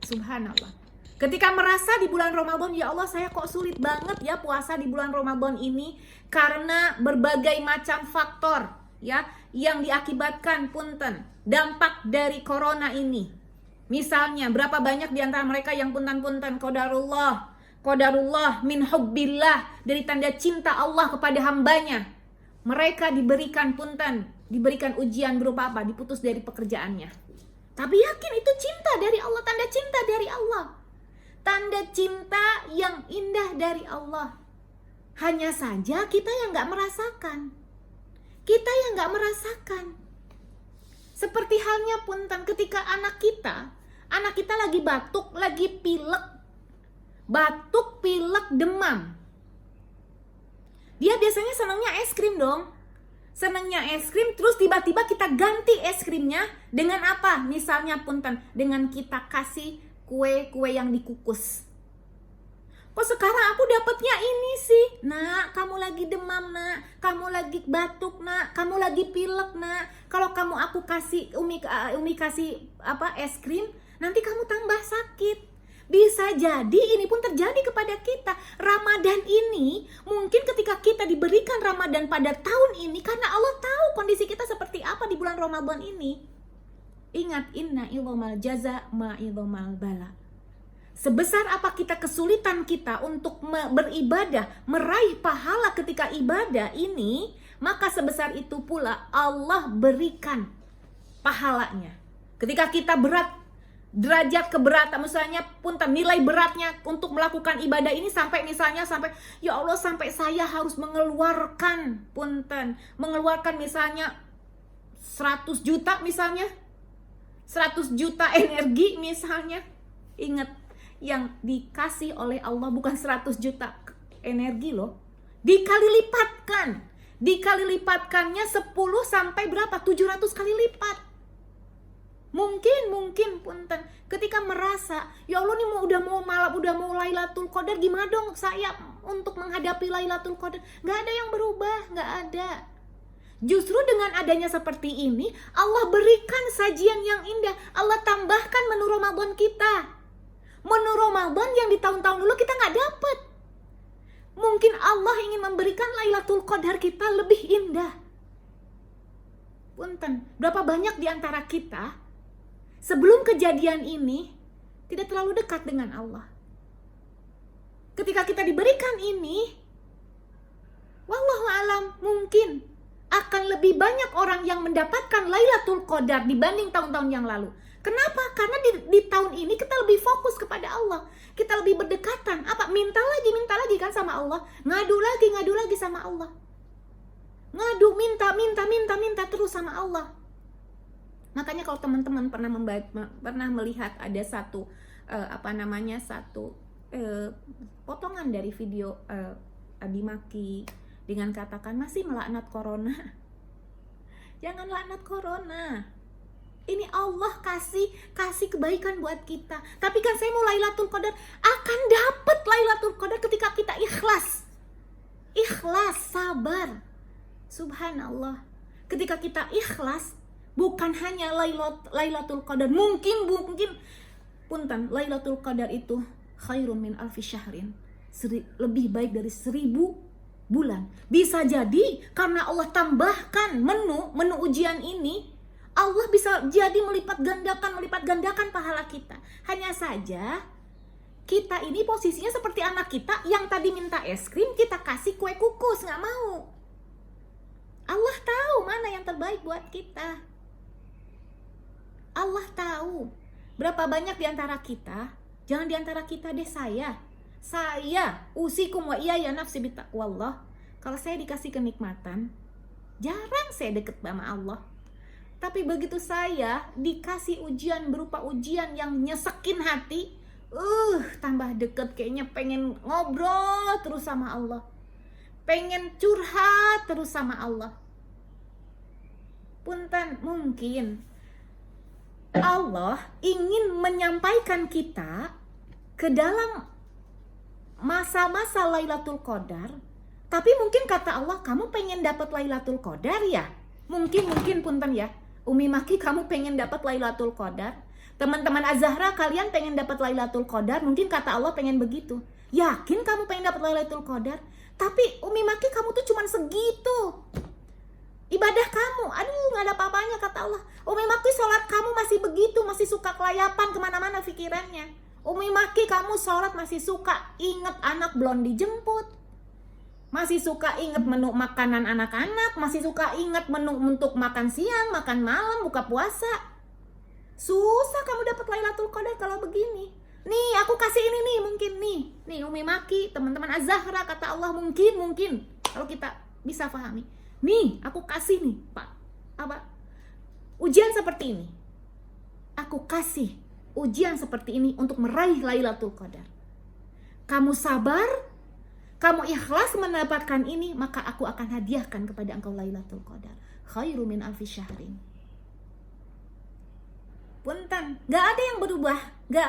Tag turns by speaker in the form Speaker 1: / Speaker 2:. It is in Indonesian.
Speaker 1: Subhanallah. Ketika merasa di bulan Ramadan, ya Allah saya kok sulit banget ya puasa di bulan Ramadan ini karena berbagai macam faktor ya yang diakibatkan punten dampak dari corona ini. Misalnya berapa banyak di antara mereka yang punten-punten qadarullah min hubbillah, dari tanda cinta Allah kepada hambanya. Mereka diberikan ujian berupa apa? Diputus dari pekerjaannya. Tapi yakin itu cinta dari Allah, tanda cinta dari Allah. Tanda cinta yang indah dari Allah. Hanya saja kita yang gak merasakan. Seperti halnya punten ketika anak kita lagi batuk, lagi pilek. Batuk, pilek, demam. Dia biasanya senangnya es krim dong. Terus tiba-tiba kita ganti es krimnya dengan apa? Misalnya punten, dengan kita kasih kue yang dikukus. Kok sekarang aku dapatnya ini sih? Nak, kamu lagi demam, nak. Kamu lagi batuk, nak. Kamu lagi pilek, nak. Kalau aku kasih Umi kasih es krim, nanti kamu tambah sakit. Bisa jadi ini pun terjadi kepada kita. Ramadan ini mungkin ketika kita diberikan Ramadan pada tahun ini karena Allah tahu kondisi kita seperti apa di bulan Ramadan ini. Ingat, inna idhamal jaza ma idhamal bala. Sebesar apa kita kesulitan kita untuk beribadah, meraih pahala ketika ibadah ini, maka sebesar itu pula Allah berikan pahalanya. Ketika kita derajat keberatan, misalnya punten nilai beratnya untuk melakukan ibadah ini sampai ya Allah sampai saya harus mengeluarkan misalnya 100 juta misalnya, 100 juta energi misalnya. Ingat, yang dikasih oleh Allah bukan 100 juta energi loh, dikali lipatkannya 10 sampai berapa, 700 kali lipat. Mungkin punten ketika merasa ya Allah nih udah mau Lailatul Qadar, gimana dong saya untuk menghadapi Lailatul Qadar? Gak ada yang berubah, gak ada. Justru dengan adanya seperti ini Allah berikan sajian yang indah. Allah tambahkan menu Ramadan kita, menu Ramadan yang di tahun-tahun dulu kita gak dapet. Mungkin Allah ingin memberikan Lailatul Qadar kita lebih indah. Punten, berapa banyak di antara kita sebelum kejadian ini tidak terlalu dekat dengan Allah. Ketika kita diberikan ini, wallahu alam, mungkin akan lebih banyak orang yang mendapatkan Lailatul Qadar dibanding tahun-tahun yang lalu. Kenapa? Karena di tahun ini kita lebih fokus kepada Allah. Kita lebih berdekatan. Minta lagi kan sama Allah. Ngadu lagi sama Allah. Minta terus sama Allah. Makanya kalau teman-teman pernah melihat ada satu potongan dari video Abi Maki dengan katakan masih melaknat corona. Jangan laknat corona. Ini Allah kasih kebaikan buat kita. Tapi kan saya mau Lailatul Qadar, akan dapat Lailatul Qadar ketika kita ikhlas, sabar. Subhanallah. Ketika kita ikhlas, bukan hanya Lailatul Qadar, mungkin punten Lailatul Qadar itu khairun min alfi syahrin, lebih baik dari 1000 bulan. Bisa jadi karena Allah tambahkan menu ujian ini, Allah bisa jadi melipat gandakan pahala kita. Hanya saja kita ini posisinya seperti anak kita yang tadi minta es krim, kita kasih kue kukus, nggak mau. Allah tahu mana yang terbaik buat kita. Allah tahu berapa banyak di antara kita, jangan di antara kita deh, saya usikum wa iyaya nafsi bitaqwallah. Kalau saya dikasih kenikmatan, jarang saya deket sama Allah. Tapi begitu saya dikasih ujian berupa ujian yang nyesekin hati, tambah deket, kayaknya pengen ngobrol terus sama Allah, pengen curhat terus sama Allah. Punten, mungkin Allah ingin menyampaikan kita ke dalam masa-masa Lailatul Qadar, tapi mungkin kata Allah, kamu pengen dapat Lailatul Qadar ya? Mungkin punten ya, Umi Maki, kamu pengen dapat Lailatul Qadar, Teman-teman Az-Zahra, kalian pengen dapat Lailatul Qadar, mungkin kata Allah pengen begitu. Yakin kamu pengen dapat Lailatul Qadar? Tapi Umi Maki, kamu tuh cuman segitu. Ibadah kamu, aduh gak ada apa-apanya kata Allah. Umi Maki, sholat kamu masih begitu, masih suka kelayapan kemana-mana pikirannya. Umi Maki, kamu sholat masih suka inget anak belum dijemput, masih suka inget menu makanan anak-anak, masih suka inget menu untuk makan siang, makan malam, buka puasa. Susah kamu dapat Lailatul Qadar kalau begini. Nih, aku kasih ini nih, mungkin nih Umi Maki, teman-teman Az-Zahra, kata Allah mungkin kalau kita bisa pahami. Nih, aku kasih nih, Pak. Apa? Ujian seperti ini. Aku kasih ujian seperti ini untuk meraih Lailatul Qadar. Kamu sabar, kamu ikhlas mendapatkan ini, maka aku akan hadiahkan kepada engkau Lailatul Qadar. Khairu min alfi syahrin. Punten, gak ada yang berubah, gak